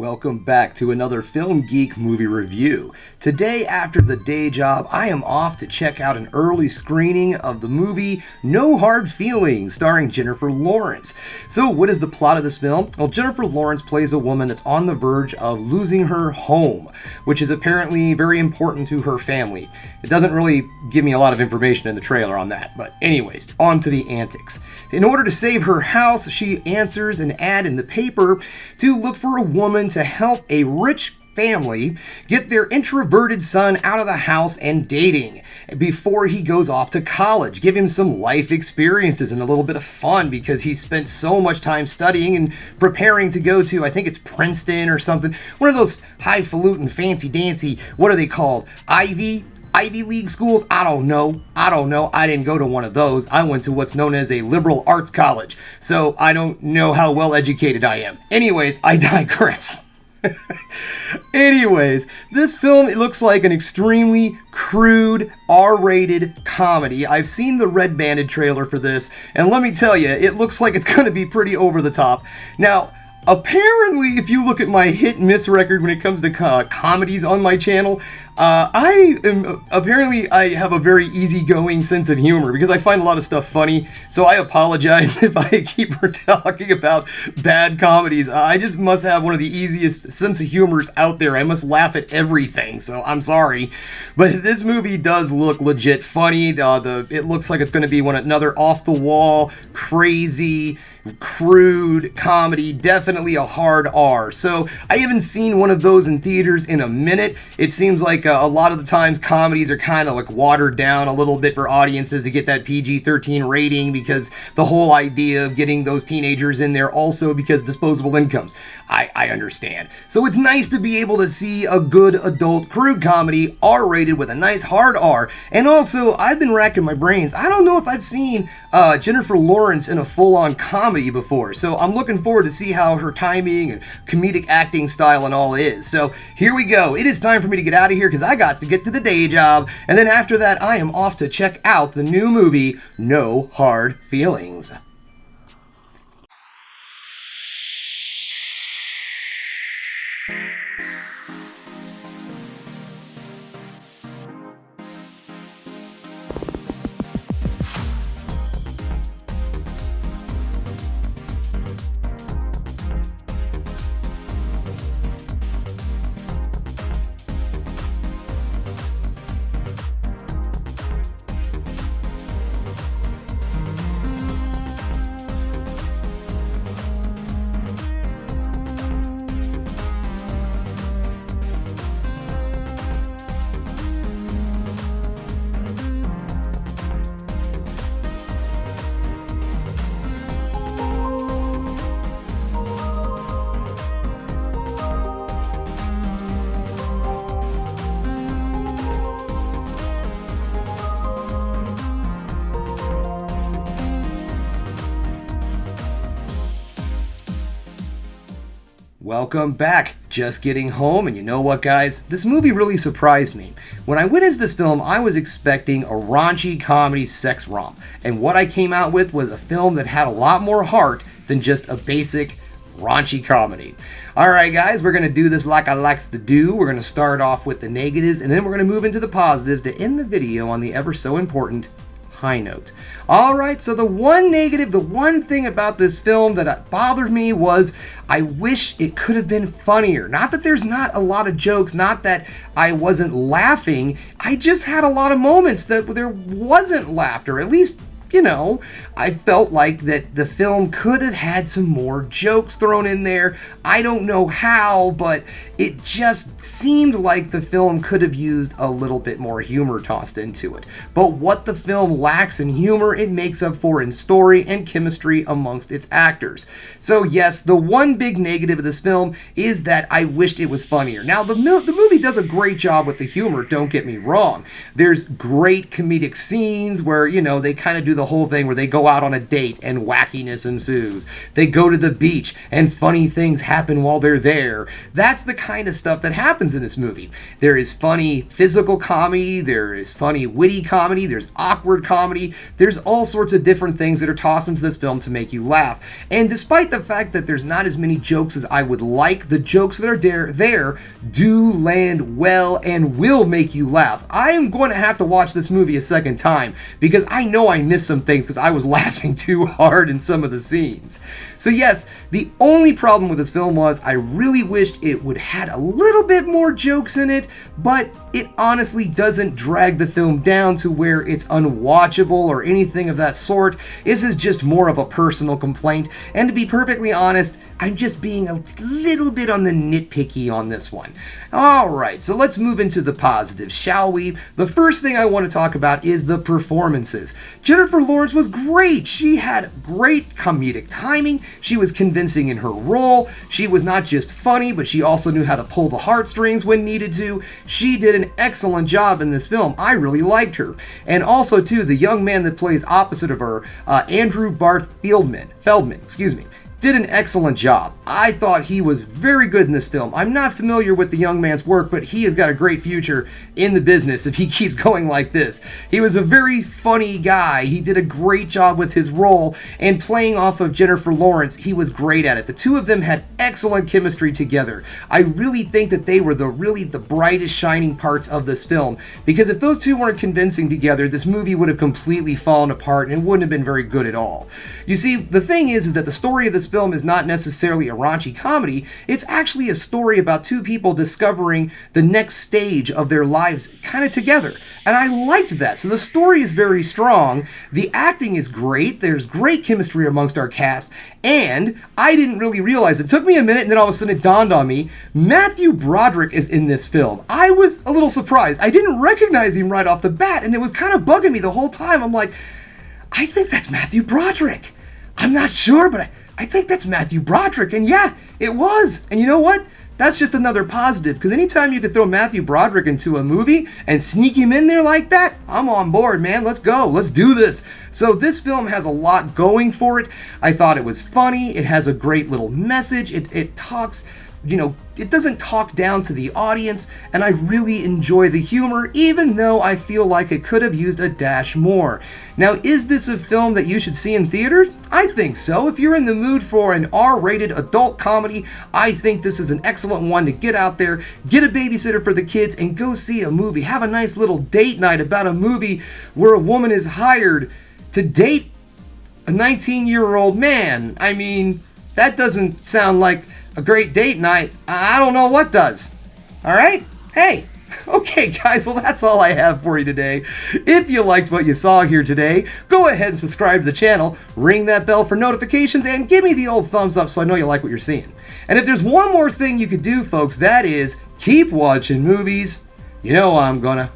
welcome back to another Film Geek movie review. Today, after the day job, I am off to check out an early screening of the movie No Hard Feelings, starring Jennifer Lawrence. So, what is the plot of this film? Well, Jennifer Lawrence plays a woman that's on the verge of losing her home, which is apparently very important to her family. It doesn't really give me a lot of information in the trailer on that, but anyways, on to the antics. In order to save her house, she answers an ad in the paper to look for a woman to help a rich family get their introverted son out of the house and dating before he goes off to college. Give him some life experiences and a little bit of fun because he spent so much time studying and preparing to go to, I think it's Princeton or something, one of those highfalutin, fancy-dancy, what are they called? Ivy League schools? I don't know. I didn't go to one of those. I went to what's known as a liberal arts college. So I don't know how well educated I am. Anyways, I digress. Anyways, this film, it looks like an extremely crude, R-rated comedy. I've seen the red banded trailer for this, and let me tell you, it looks like it's going to be pretty over the top. Now, apparently, if you look at my hit-miss record when it comes to comedies on my channel, I have a very easygoing sense of humor because I find a lot of stuff funny, so I apologize if I keep talking about bad comedies. I just must have one of the easiest sense of humors out there. I must laugh at everything, so I'm sorry. But this movie does look legit funny. It looks like it's going to be another off-the-wall, crazy, crude comedy, definitely a hard R. So I haven't seen one of those in theaters in a minute. It seems like a lot of the times comedies are kind of like watered down a little bit for audiences to get that PG-13 rating because the whole idea of getting those teenagers in there also because disposable incomes. I understand. So it's nice to be able to see a good adult crude comedy R-rated with a nice hard R. And also, I've been racking my brains. I don't know if I've seen Jennifer Lawrence in a full-on comedy before, so I'm looking forward to see how her timing and comedic acting style and all is. So here we go. It is time for me to get out of here because I got to get to the day job, and then after that I am off to check out the new movie No Hard Feelings. Welcome back. Just getting home, and you know what, guys? This movie really surprised me. When I went into this film, I was expecting a raunchy comedy sex romp, and what I came out with was a film that had a lot more heart than just a basic raunchy comedy. Alright guys, we're going to do this like I likes to do. We're going to start off with the negatives, and then we're going to move into the positives to end the video on the ever so important high note. Alright, so the one negative, the one thing about this film that bothered me was I wish it could have been funnier. Not that there's not a lot of jokes, not that I wasn't laughing, I just had a lot of moments that there wasn't laughter, at least, you know, I felt like that the film could have had some more jokes thrown in there. I don't know how, but it just seemed like the film could have used a little bit more humor tossed into it. But what the film lacks in humor, it makes up for in story and chemistry amongst its actors. So yes, the one big negative of this film is that I wished it was funnier. Now, the movie does a great job with the humor, don't get me wrong. There's great comedic scenes where, you know, they kind of do the whole thing where they go out on a date and wackiness ensues. They go to the beach and funny things happen while they're there. That's the kind of stuff that happens in this movie. There is funny physical comedy, there is funny witty comedy, there's awkward comedy, there's all sorts of different things that are tossed into this film to make you laugh. And despite the fact that there's not as many jokes as I would like, the jokes that are there do land well and will make you laugh. I am going to have to watch this movie a second time because I know I missed some things because I was laughing too hard in some of the scenes. So yes, the only problem with this film was I really wished it would had a little bit more jokes in it, but it honestly doesn't drag the film down to where it's unwatchable or anything of that sort. This is just more of a personal complaint, and to be perfectly honest, I'm just being a little bit on the nitpicky on this one. Alright, so let's move into the positives, shall we? The first thing I want to talk about is the performances. Jennifer Lawrence was great. She had great comedic timing. She was convincing in her role. She was not just funny, but she also knew how to pull the heartstrings when needed to. She did an excellent job in this film. I really liked her. And also, too, the young man that plays opposite of her, Andrew Barth Feldman, did an excellent job. I thought he was very good in this film. I'm not familiar with the young man's work, but he has got a great future in the business if he keeps going like this. He was a very funny guy. He did a great job with his role, and playing off of Jennifer Lawrence, he was great at it. The two of them had excellent chemistry together. I really think that they were the brightest shining parts of this film, because if those two weren't convincing together, this movie would have completely fallen apart and wouldn't have been very good at all. You see, the thing is that the story of this film is not necessarily a raunchy comedy. It's actually a story about two people discovering the next stage of their lives kind of together. And I liked that. So the story is very strong. The acting is great. There's great chemistry amongst our cast. And I didn't really realize, it took me a minute and then all of a sudden it dawned on me, Matthew Broderick is in this film. I was a little surprised. I didn't recognize him right off the bat, and it was kind of bugging me the whole time. I'm like, I think that's Matthew Broderick. I'm not sure, but I think that's Matthew Broderick. And yeah, it was. And you know what? That's just another positive, because anytime you could throw Matthew Broderick into a movie and sneak him in there like that, I'm on board, man. Let's go. Let's do this. So this film has a lot going for it. I thought it was funny. It has a great little message. It talks, it doesn't talk down to the audience, and I really enjoy the humor, even though I feel like it could have used a dash more. Now, is this a film that you should see in theaters? I think so. If you're in the mood for an R-rated adult comedy, I think this is an excellent one to get out there, get a babysitter for the kids, and go see a movie. Have a nice little date night about a movie where a woman is hired to date a 19-year-old man. I mean, that doesn't sound like a great date night. I don't know what does. All right? Hey. Okay, guys, well, that's all I have for you today. If you liked what you saw here today, go ahead and subscribe to the channel, ring that bell for notifications, and give me the old thumbs up so I know you like what you're seeing. And if there's one more thing you could do, folks, that is keep watching movies. You know I'm gonna.